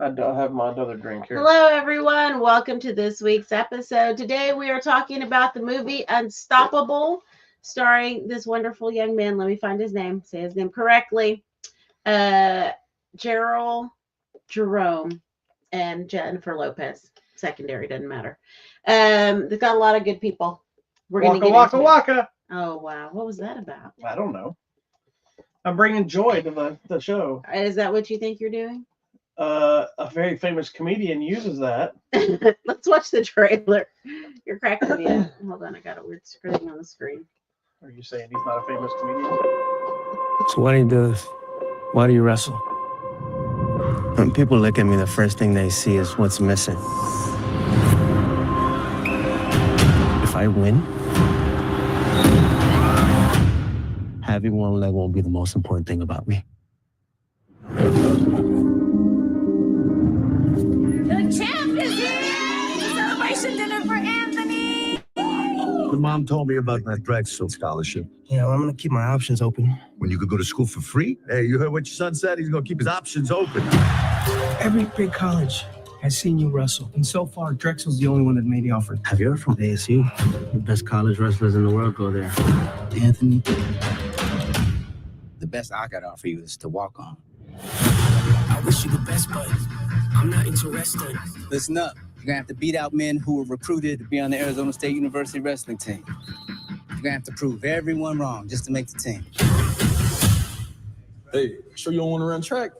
I don't have my other drink here. Hello, everyone. Welcome to this week's episode. Today, we are talking about the movie Unstoppable, starring this wonderful young man. Let me find his name. Say his name correctly. Gerald Jerome and Jennifer Lopez. Secondary, doesn't matter. They've got a lot of good people. We're going to get Waka into waka it. waka. Oh, wow. What was that about? I don't know. I'm bringing joy to the show. Is that what you think you're doing? A very famous comedian uses that. Let's watch the trailer. You're cracking me up. Hold on, I got a weird screen on the screen. Are you saying he's not a famous comedian? So what do you do? Why do you wrestle? When people look at me, the first thing they see is what's missing. If I win, having one leg won't be the most important thing about me. The champ is here! Celebration dinner for Anthony! The mom told me about that Drexel scholarship. Yeah, well, I'm gonna keep my options open. When you could go to school for free? Hey, you heard what your son said? He's gonna keep his options open. Every big college has seen you wrestle, and so far, Drexel's the only one that made the offer. Have you heard from ASU? The best college wrestlers in the world go there. Anthony, the best I got to offer you is to walk on. I wish you the best, but I'm not interested. Listen up. You're going to have to beat out men who were recruited to be on the Arizona State University wrestling team. You're going to have to prove everyone wrong just to make the team. Hey, sure you don't want to run track?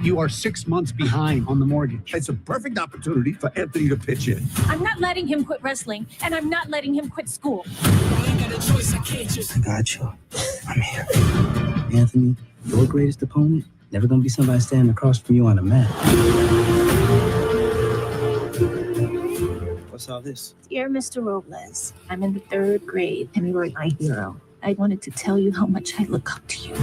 You are 6 months behind on the mortgage. It's a perfect opportunity for Anthony to pitch in. I'm not letting him quit wrestling, and I'm not letting him quit school. I got a choice, I can't just... I got you. I'm here. Anthony, your greatest opponent, never gonna be somebody standing across from you on a mat. What's all this? Dear Mr. Robles, I'm in the 3rd grade, and you are my hero. I wanted to tell you how much I look up to you.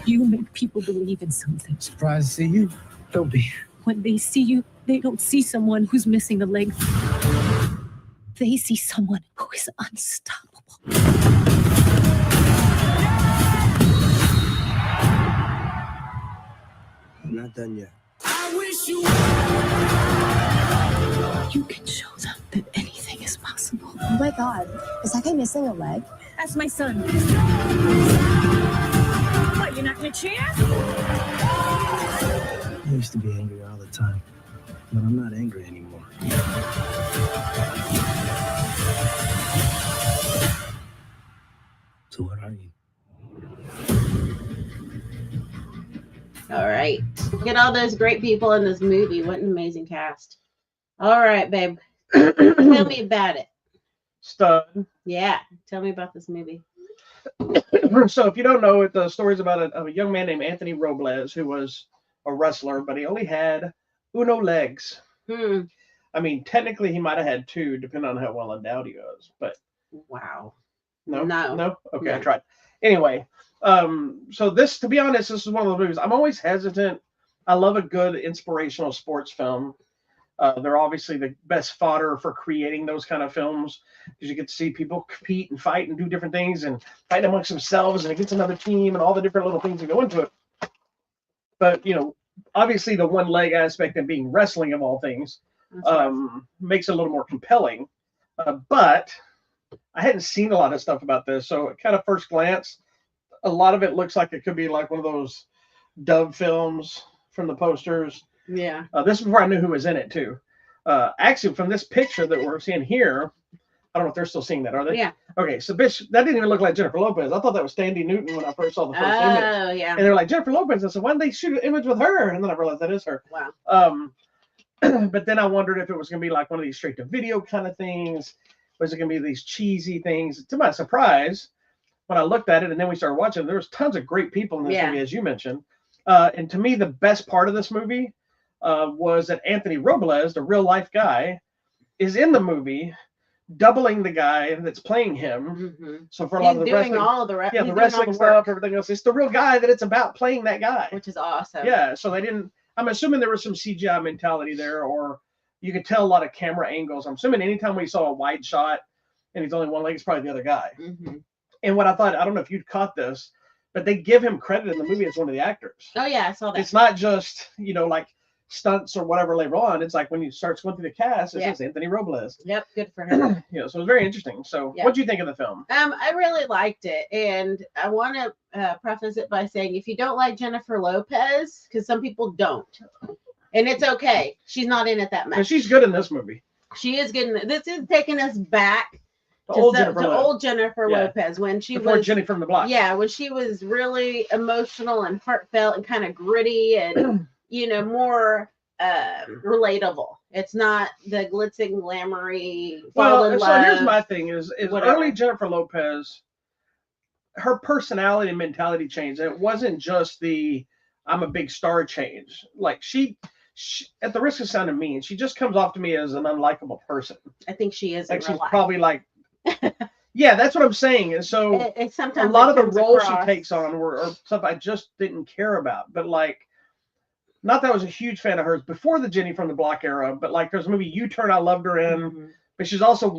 You make people believe in something. Surprised to see you. Don't be. When they see you, they don't see someone who's missing a leg. They see someone who is unstoppable. I'm not done yet. I wish you... You can show them that anything is possible. Oh my God, is that guy missing a leg? That's my son. What, you're not gonna cheer? I used to be angry all the time, but I'm not angry anymore. So what are you? All right. Get all those great people in this movie. What an amazing cast. All right, babe. Tell me about it. Stud. Yeah. Tell me about this movie. So if you don't know it, the story's about a young man named Anthony Robles who was a wrestler, but he only had uno legs. I mean, technically he might have had 2, depending on how well endowed he was. But wow. No. Okay, No. I tried. Anyway, so this, to be honest, this is one of the movies I'm always hesitant. I love a good inspirational sports film. They're obviously the best fodder for creating those kind of films because you get to see people compete and fight and do different things and fight amongst themselves and against another team and all the different little things that go into it. But, you know, obviously the one leg aspect of being wrestling of all things makes it a little more compelling. But I hadn't seen a lot of stuff about this. So at kind of first glance, a lot of it looks like it could be like one of those dub films from the posters. Yeah. This is where I knew who was in it too. Actually, from this picture that we're seeing here, I don't know if they're still seeing that, are they? Yeah. Okay, so bitch, that didn't even look like Jennifer Lopez. I thought that was Standy Newton when I first saw the first image. Oh, yeah. And they're like, Jennifer Lopez. I said, why didn't they shoot an image with her? And then I realized that is her. Wow. But then I wondered if it was going to be like one of these straight to video kind of things. Was it going to be these cheesy things? To my surprise, when I looked at it and then we started watching, there was tons of great people in this movie, as you mentioned. And to me, the best part of this movie was that Anthony Robles, the real life guy, is in the movie, doubling the guy that's playing him. So for a lot of the wrestling, the wrestling stuff, everything else, it's the real guy that it's about playing that guy, which is awesome. Yeah. So they didn't. I'm assuming there was some CGI mentality there, or you could tell a lot of camera angles. I'm assuming anytime we saw a wide shot and he's only one leg, it's probably the other guy. And what I thought, I don't know if you'd caught this, but they give him credit in the movie as one of the actors. Oh yeah, I saw that. It's not just, like stunts or whatever later on. It's like when you start going through the cast, it says Anthony Robles. Yep, good for him. So it's very interesting. So Yeah. what'd you think of the film? I really liked it, and I want to preface it by saying if you don't like Jennifer Lopez, because some people don't, and it's okay, she's not in it that And much. she's good in this movie. She is good. This is taking us back The old to Jennifer old Jennifer Yeah. Lopez when she Before was Jenny from the Block. Yeah, when she was really emotional and heartfelt and kind of gritty and more relatable. It's not the glitzing, glamoury, fall in so love. here's my thing: is whatever. early Jennifer Lopez, her personality and mentality changed. It wasn't just the "I'm a big star" change. Like she, at the risk of sounding mean, she just comes off to me as an unlikable person. I think she is. Like in she's real life. probably like, yeah, that's what I'm saying. And so It sometimes a lot of the comes roles across- she takes on were stuff I just didn't care about. But like, not that I was a huge fan of hers before the Jenny from the Block era, but like there's a movie U-Turn I loved her in, Mhm. but she's also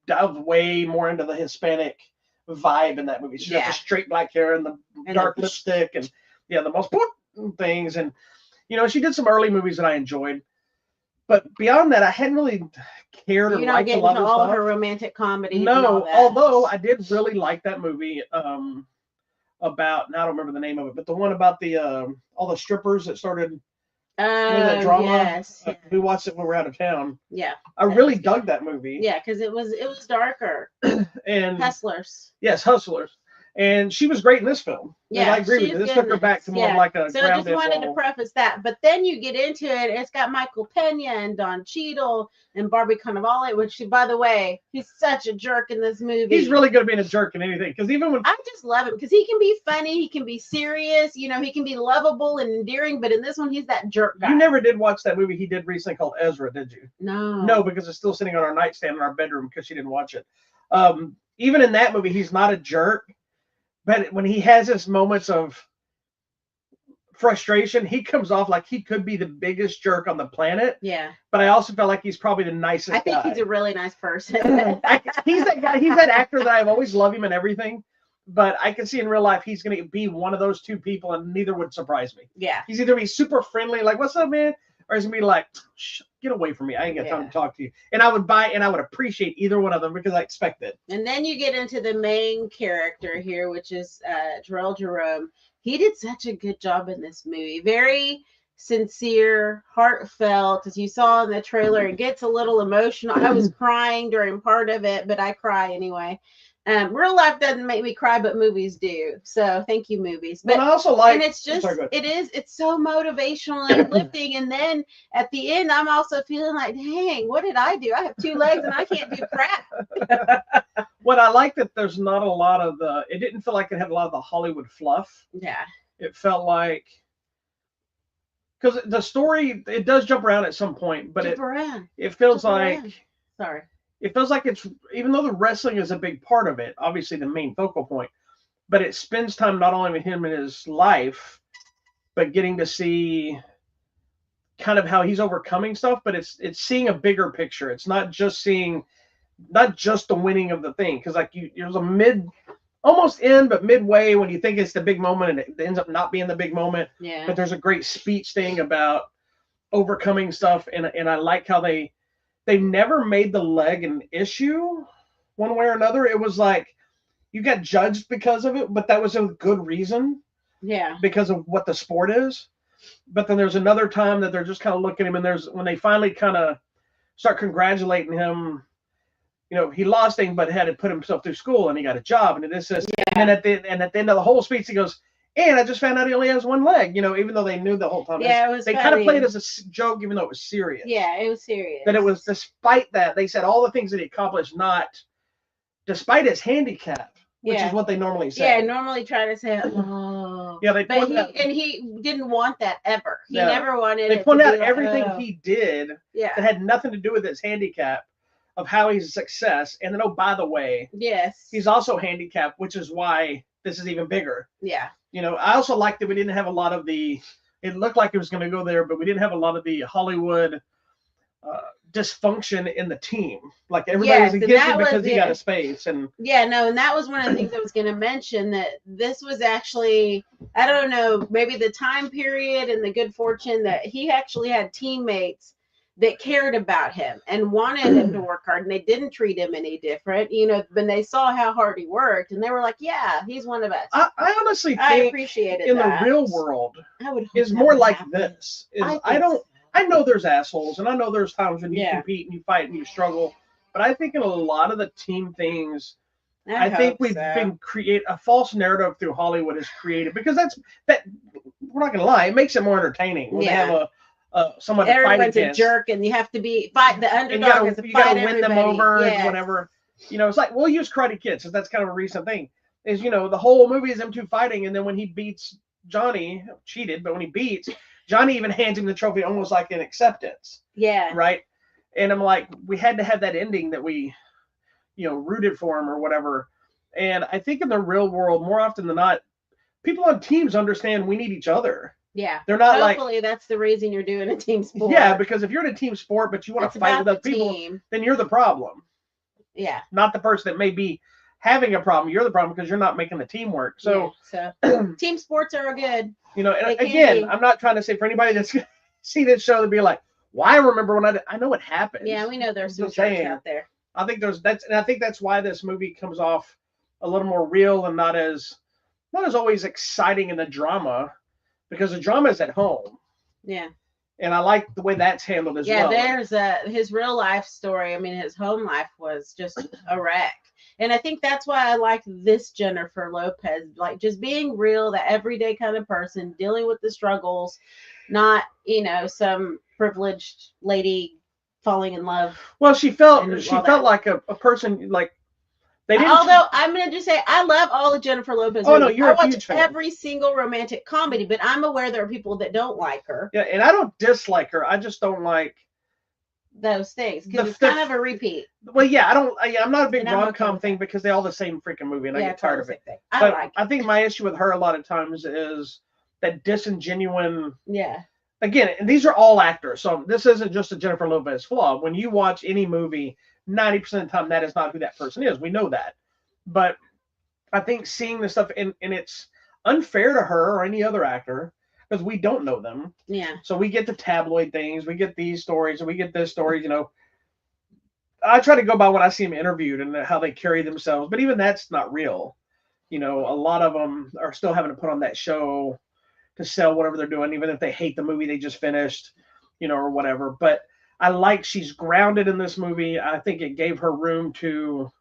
delved way more into the Hispanic vibe in that movie. She's got Yeah. the straight black hair and the And dark the- lipstick and the most things. And she did some early movies that I enjoyed. But beyond that, I hadn't really cared or You don't liked get a lot into of all stuff. her romantic comedies. and No, all that. although I did really like that movie about, now I don't remember the name of it, but the one about the all the strippers that started that drama. Yes. We watched it when we were out of town. Yeah. I really dug that movie. Yeah, because it was darker. And Hustlers. yes, Hustlers. And she was great in this film. And Yeah, I agree with she's you. This good took in her back to this. more of Yeah. like a So I just grounded wanted to role. preface that. But then you get into it, it's got Michael Pena and Don Cheadle and Barbie Cannavale, which, by the way, he's such a jerk in this movie. He's really good at being a jerk in anything. Because even when I just love him because he can be funny, he can be serious, he can be lovable and endearing, but in this one, he's that jerk guy. you never did watch that movie he did recently called Ezra, did you? No. No, because it's still sitting on our nightstand in our bedroom because she didn't watch it. Even in that movie, he's not a jerk, but when he has his moments of frustration, he comes off like he could be the biggest jerk on the planet. Yeah. But I also felt like he's probably the nicest I think guy. he's a really nice person. He's that guy. He's that actor that I've always loved him and everything. But I can see in real life he's going to be one of those two people, and neither would surprise me. Yeah. He's either be super friendly, like "What's up, man," or he's gonna be like, "Get away from me! I ain't got time Yeah. to talk to you." And I would buy and I would appreciate either one of them because I expect it. And then you get into the main character here, which is Jarrell Jerome. He did such a good job in this movie. Very sincere, heartfelt. As you saw in the trailer, it gets a little emotional. I was crying during part of it, but I cry anyway. Real life doesn't make me cry, but movies do. So thank you, movies. But I also like, and it's just sorry, go ahead. it's so motivational and uplifting. And then at the end, I'm also feeling like, dang, what did I do? I have 2 legs and I can't do crap. What I like that there's not a lot of the. It didn't feel like it had a lot of the Hollywood fluff. Yeah. It felt like because the story it does jump around at some point, but Jump around. it feels Jump like. around. Sorry. It feels like it's, even though the wrestling is a big part of it, obviously the main focal point, but it spends time not only with him in his life, but getting to see kind of how he's overcoming stuff, but it's seeing a bigger picture. It's not just seeing, not just the winning of the thing. Because like there's a almost end, but midway when you think it's the big moment and it ends up not being the big moment. Yeah. But there's a great speech thing about overcoming stuff. And I like how they never made the leg an issue one way or another. It was like you got judged because of it, but that was a good reason Yeah. because of what the sport is. But then there's another time that they're just kind of looking at him, and there's when they finally kind of start congratulating him. He lost things, but had to put himself through school, and he got a job, and this. And then at the end of the whole speech, he goes, "And I just found out he only has one leg." Even though they knew the whole time. Yeah, it was They kind of funny. played it as a joke, even though it was serious. Yeah, it was serious. That it was despite that they said all the things that he accomplished, not despite his handicap, which Yeah. is what they normally say. Yeah, normally try to say, oh. Yeah, they But point out, he didn't want that ever. He Yeah. never wanted they it point to out be like, everything oh. he did Yeah. that had nothing to do with his handicap, of how he's a success. And then, oh, by the way, Yes. he's also handicapped, which is why this is even bigger. Yeah. I also liked that we didn't have a lot of the. It looked like it was going to go there, but we didn't have a lot of the Hollywood. dysfunction in the team. Like everybody's Yes, and against that him because was he got it. a space. And Yeah, no, and that was one of the things I was going to mention, that this was actually, I don't know, maybe the time period and the good fortune that he actually had teammates that cared about him and wanted him to work hard, and they didn't treat him any different. You know, when they saw how hard he worked, and they were like, yeah, he's one of us. I honestly I think appreciated in that. the real world I would hope is that more would like happen. this. Is I I think don't. so. I know there's assholes, and I know there's times when you Yeah. compete and you fight and you struggle. But I think in a lot of the team things, I think hope we've so. been create a false narrative through Hollywood is created, because that we're not gonna lie, it makes it more entertaining when Yeah. they have someone to fight Everyone's a against. jerk, and you have to fight the And underdog. Has to you gotta fight win them everybody. over and Yes. whatever. You know, it's like we'll use Karate Kid, since that's kind of a recent thing. Is, you know, the whole movie is them two fighting, and then when he beats Johnny, cheated, but when he beats Johnny, even hands him the trophy almost like an acceptance, Yeah. right? And I'm like, we had to have that ending that we, you know, rooted for him or whatever. And I think in the real world, more often than not, people on teams understand we need each other. Yeah. They're not Hopefully that's the reason you're doing a team sport. Yeah, because if you're in a team sport but you want It's to fight about with other the people, team. then you're the problem, Yeah. not the person that may be having a problem. You're the problem because you're not making the team work. So, Yeah, so team sports are good. you know, They and can again, be. I'm not trying to say for anybody that's gonna see this show to be like, well, I remember when I know it happens. Yeah, we know there's some Just jerks saying. out there. I think I think that's why this movie comes off a little more real and not as always exciting in the drama, because the drama is at home, Yeah. and I like the way that's handled as Yeah, well. there's his real life story. I mean, his home life was just a wreck. And I think that's why I like this Jennifer Lopez, like just being real, the everyday kind of person, dealing with the struggles, not, you know, some privileged lady falling in love. Well, she felt and all that. like a person, like they didn't. Although I'm going to just say I love all of Jennifer Lopez. Oh, no, movies. you're I a watch huge fan. every single romantic comedy, but I'm aware there are people that don't like her. Yeah, and I don't dislike her. I just don't like Those things because The- it's kind of a repeat. Well, yeah, I'm not a big And I'm okay rom-com with thing that. because they all the same freaking movie, and I Yeah, get tired of totally it. same thing. I But like. I think my issue with her a lot of times is that disingenuine. Yeah. Again, and these are all actors, so this isn't just a Jennifer Lopez flaw. When you watch any movie, 90% of the time that is not who that person is. We know that. But I think seeing this stuff, and it's unfair to her or any other actor because we don't know them. Yeah. So we get the tabloid things, we get these stories, and we get this story, you know. I try to go by what I see them interviewed and how they carry themselves, but even that's not real. You know, a lot of them are still having to put on that show to sell whatever they're doing, even if they hate the movie they just finished, you know, or whatever. But I like she's grounded in this movie. I think it gave her room to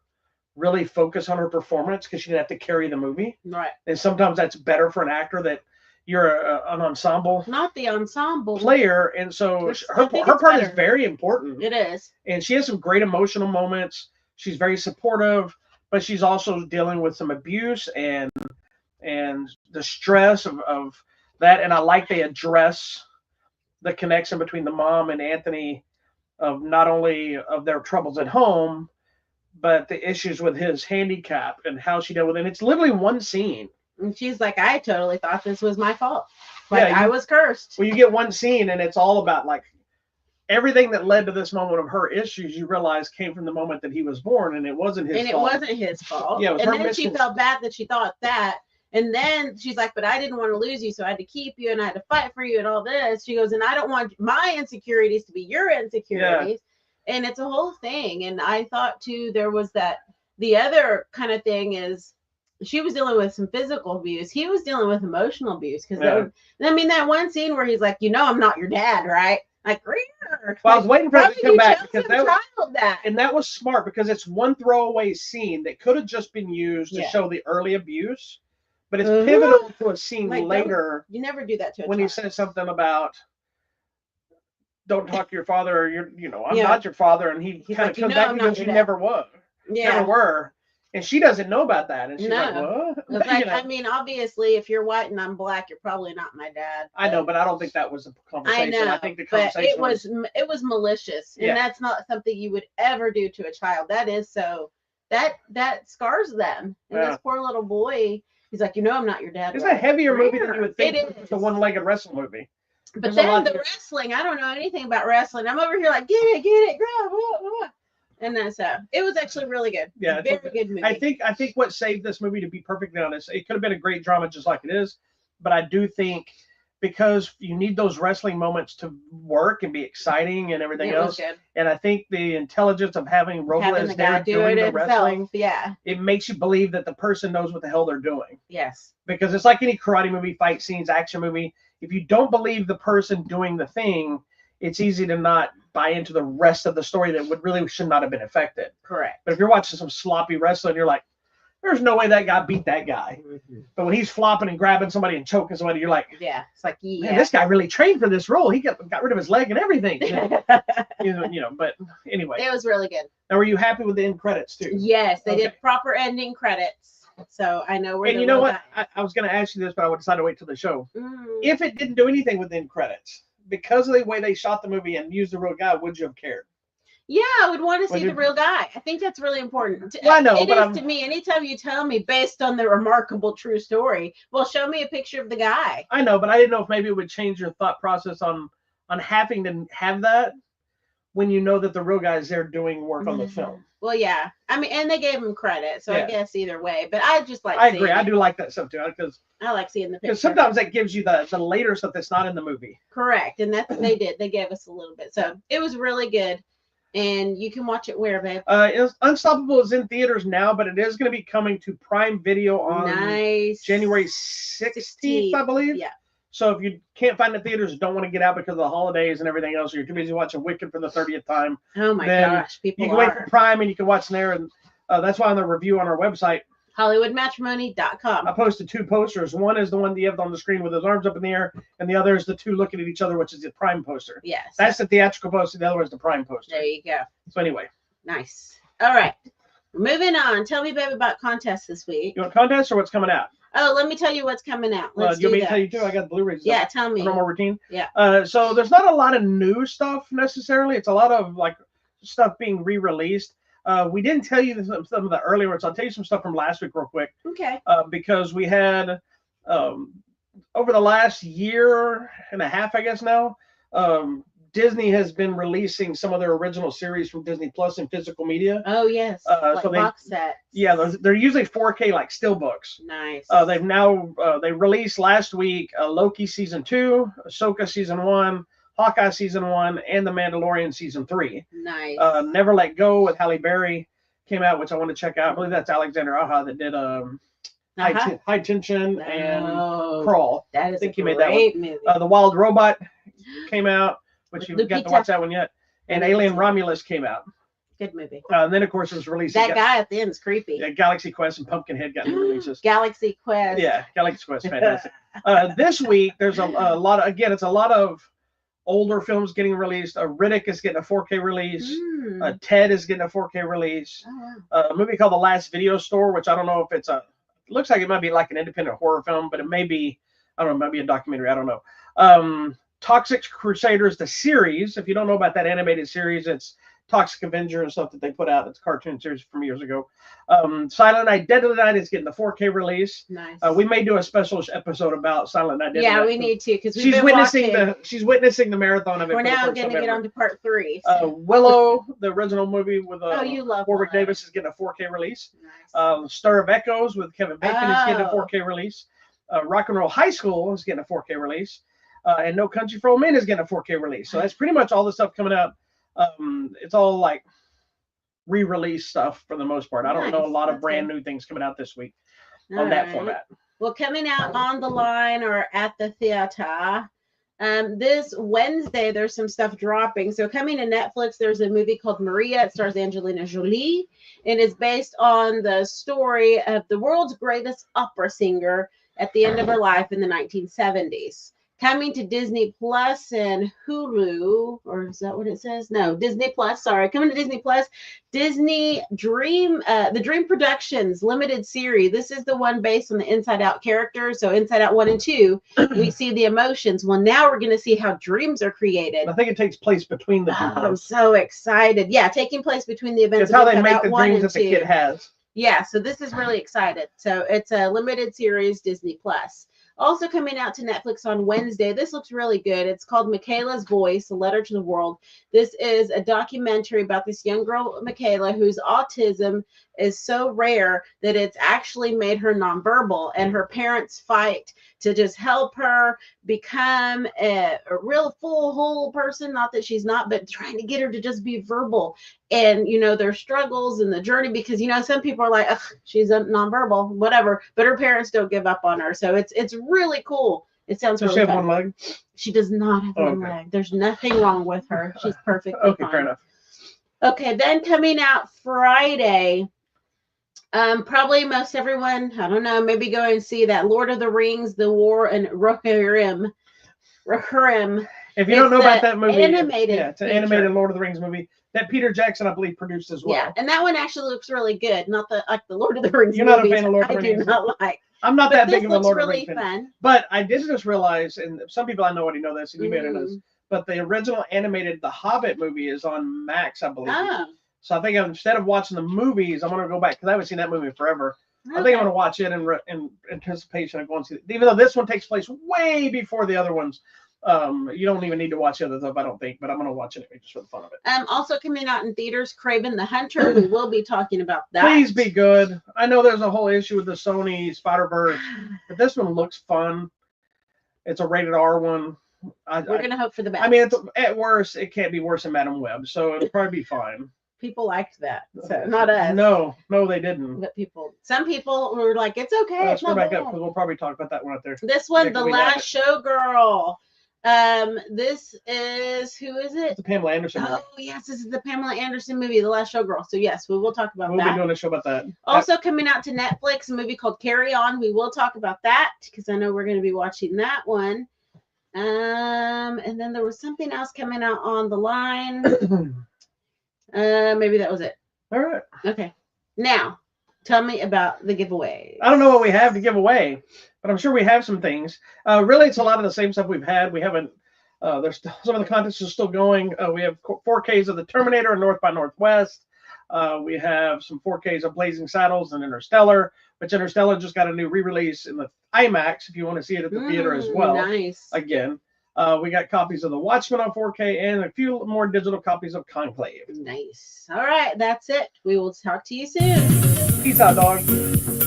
really focus on her performance because she didn't have to carry the movie. Right. And sometimes that's better for an actor that you're an ensemble Not the ensemble player, and so Which I her think part it's is better. very important. It is. And she has some great emotional moments. She's very supportive, but she's also dealing with some abuse and the stress of that. And I like they address the connection between the mom and Anthony of not only of their troubles at home, but the issues with his handicap and how she dealt with it. And it's literally one scene. And she's like, I totally thought this was my fault. Like Yeah, I was cursed. Well, you get one scene and it's all about like everything that led to this moment of her issues, you realize came from the moment that he was born, and it wasn't his And it fault. wasn't his fault. Yeah, it was and her then she miscon- felt bad that she thought that. And then she's like, but I didn't want to lose you, so I had to keep you and I had to fight for you and all this. She goes, and I don't want my insecurities to be your insecurities. And it's a whole thing. And I thought too, there was the other kind of thing is she was dealing with some physical abuse. He was dealing with emotional abuse. Because I mean, that one scene where he's like, you know, I'm not your dad, right? Like, Well, I was waiting for it to come back because that. And that was smart because it's one throwaway scene that could have just been used to Yeah. show the early abuse, but it's Mhm. pivotal to a scene Like, later You never do that to a when child. he says something about don't talk to your father, or I'm Yeah. not your father, and he He's kind like, of comes you know back I'm and not goes, your you dad." never were, Yeah. never were, and she doesn't know about that, and she's like, No. what? It's like, You know? I mean, obviously, if you're white and I'm black, you're probably not my dad. I know, but I don't think that was the I conversation. know, I think the but conversation it was malicious, and Yeah. that's not something you would ever do to a child. That is so that scars them. And Yeah. this poor little boy, he's like, you know, I'm not your dad. It's right? a heavier movie than you would think. It It's a is. one-legged wrestling movie. But There's a lot then the to- wrestling, I don't know anything about wrestling. I'm over here like, get it, grab, blah, blah. And then so it was actually really good. Yeah, Very good movie. I think what saved this movie, to be perfectly honest, it could have been a great drama just like it is, but I do think because you need those wrestling moments to work and be exciting and everything it was else, good. and I think the intelligence of having Having the Robles guy there do doing it the himself. wrestling, Yeah. it makes you believe that the person knows what the hell they're doing. Yes. Because it's like any karate movie, fight scenes, action movie. If you don't believe the person doing the thing, it's easy to not buy into the rest of the story that should not have been affected. Correct. But if you're watching some sloppy wrestling, you're like, there's no way that guy beat that guy. But when he's flopping and grabbing somebody and choking somebody, you're like, Yeah. It's like, man, yeah. this guy really trained for this role. He got rid of his leg and everything. But anyway. It was really good. Now, were you happy with the end credits too? Yes, they Okay. did proper ending credits. So I know where And the you know real what? guy- I was going to ask you this, but I decided to wait till the show. Mm. If it didn't do anything with the end credits, because of the way they shot the movie and used the real guy, would you have cared? Yeah, I would want to Would see you- the real guy. I think that's really important. Well, I know, It but is I'm- to me. Anytime you tell me based on the remarkable true story, well, show me a picture of the guy. I know, but I didn't know if maybe it would change your thought process on having to have that when you know that the real guy is there doing work on the Mhm. film. Well, yeah. I mean, and they gave him credit, so Yeah. I guess either way. But I just like. I seeing agree. I it. do like that stuff too, because I like seeing the picture. sometimes that gives you the later stuff that's not in the movie. Correct, and that's what they did. They gave us a little bit, so it was really good. And you can watch it where, babe? Unstoppable is in theaters now, but it is going to be coming to Prime Video on Nice. January 16th, I believe. Yeah. So if you can't find the theaters, don't want to get out because of the holidays and everything else, or you're too busy watching Wicked for the 30th time, Oh my then gosh, people you can wait are. for Prime and you can watch there. And that's why on the review on our website, HollywoodMatrimony.com. I posted two posters. One is the one that you have on the screen with his arms up in the air, and the other is the two looking at each other, which is the Prime poster. Yes. That's the theatrical poster. The other one is the Prime poster. There you go. So anyway, Nice. All right. Moving on. Tell me, babe, about contests this week. you want contest or what's coming out? Oh, let me tell you what's coming out. Let's You want do me to that. tell you too? I got the Blu-rays. Yeah, tell me. Promo routine. Yeah. So there's not a lot of new stuff necessarily. It's a lot of like stuff being re-released. We didn't tell you some of the earlier ones. I'll tell you some stuff from last week real quick. Okay. Because we had over the last year and a half, I guess now, Disney has been releasing some of their original series from Disney Plus in physical media. Oh, yes. Like so they- box sets. Yeah, they're usually 4K like still books. Nice. They've now they released last week Loki season 2, Ahsoka season 1, Hawkeye season 1, and The Mandalorian season 3. Nice. Never Let Go with Halle Berry came out, which I want to check out. I believe that's Alexander Aja that did High Tension and Oh, Crawl. that is think a he made that one. great movie. The Wild Robot came out, which With you got to Lupita. watch that one yet. And Haven't Alien seen it. Romulus came out. Good movie. And then of course it was released. That guy at the end is creepy. Yeah, Galaxy Quest and Pumpkinhead got new releases. Galaxy Quest. Yeah, Galaxy Quest, fantastic. This week there's a lot of, again, it's a lot of older films getting released. Riddick is getting a 4K release. Mm. Ted is getting a 4K release. Oh, wow. A movie called The Last Video Store, which I don't know if it's it looks like it might be like an independent horror film, but it may be, I don't know, maybe a documentary. I don't know. Toxic Crusaders, the series. If you don't know about that animated series, it's Toxic Avenger and stuff that they put out. It's a cartoon series from years ago. Silent Night, Deadly Night is getting the 4K release. Nice. We may do a special episode about Silent Night, Deadly Yeah, Night. we need to because She's witnessing the marathon of it. We're for the now 1st going to get November. on to part 3. Willow, the original movie with Oh, you love Warwick Willow. Davis is getting a 4K release. Nice. Stir of Echoes with Kevin Bacon is getting a Oh. 4K release. Rock and Roll High School is getting a 4K release. And No Country for Old Men is getting a 4K release. So that's pretty much all the stuff coming out. It's all like re-release stuff for the most part. I don't know a Nice. lot of That's brand good. new things coming out this week All on that right. format. Well, coming out on the line or at the theater. This Wednesday, there's some stuff dropping. So coming to Netflix, there's a movie called Maria. It stars Angelina Jolie, and it's based on the story of the world's greatest opera singer at the end of her life in the 1970s. Coming to Disney Plus and Hulu, or is that what it says? No, Disney Plus. Sorry, coming to Disney Plus. Disney Dream, the Dream Productions limited series. This is the one based on the Inside Out characters. So Inside Out 1 and 2, we see the emotions. Well, now we're going to see how dreams are created. I think it takes place between the two. Oh, I'm so excited. Yeah, taking place between the events It's how of they Inside make Out the 1 dreams and that the 2. kid has. Yeah, so this is really excited. So it's a limited series, Disney Plus. Also coming out to Netflix on Wednesday. This looks really good. It's called Michaela's Voice, A Letter to the World. This is a documentary about this young girl, Michaela, whose autism is so rare that it's actually made her nonverbal, and her parents fight to just help her become a real full whole person. Not that she's not, but trying to get her to just be verbal. And their struggles and the journey, because some people are like, ugh, she's a nonverbal, whatever, but her parents don't give up on her. So it's really cool. It sounds Does really she have fun. one leg? She does not have one Okay. leg. There's nothing wrong with her. She's perfectly Okay, fine. fair enough. Okay, then coming out Friday, probably most everyone, I don't know, maybe go and see that Lord of the Rings, The War in Rohirrim. If you don't know It's about a that movie, animated it's an feature. animated Lord of the Rings movie that Peter Jackson, I believe, produced as well. Yeah, and that one actually looks really good. Not the Lord of the Rings You're not a movies. fan of Lord of the I Rings? do not like. I'm not But that this big of a looks Lord of the really Rings fan. fun. But I did just realize, and some people I know already know this, and you may not know this, Mhm. but the original animated The Hobbit movie is on Max, I believe. Oh, So I think instead of watching the movies, I'm going to go back because I haven't seen that movie in forever. I think okay. I'm going to watch it in anticipation of going to see it. Even though this one takes place way before the other ones. You don't even need to watch the other stuff, I don't think, but I'm going to watch it anyway just for the fun of it. Also coming out in theaters, Kraven the Hunter. We will be talking about that. Please be good. I know there's a whole issue with the Sony Spider-Verse, but this one looks fun. It's a rated R one. We're gonna hope for the best. I mean, at worst, it can't be worse than Madam Web, so it'll probably be fine. People liked that, so not us. No, they didn't. But some people were like, "It's okay." Let's It's go not back bad. up because we'll probably talk about that one out there. This one, Yeah, The we have Last Showgirl. This is, who is it? It's the Pamela Anderson movie. Oh yes, this is the Pamela Anderson movie, The Last Showgirl. So yes, we will talk about We'll be that. doing a show about that. Also coming out to Netflix, a movie called Carry On. We will talk about that because I know we're going to be watching that one. And then there was something else coming out on the line. Maybe that was it. All right. Okay. Now, tell me about the giveaway. I don't know what we have to give away, but I'm sure we have some things. Really, it's a lot of the same stuff we've had. We haven't. There's still, some of the contests are still going. We have 4Ks of the Terminator and North by Northwest. We have some 4Ks of Blazing Saddles and Interstellar, which Interstellar just got a new re-release in the IMAX if you want to see it at the theater as well. Nice. Again, we got copies of The Watchmen on 4K and a few more digital copies of Conclave. Nice. All right, that's it. We will talk to you soon. Peace out, dog.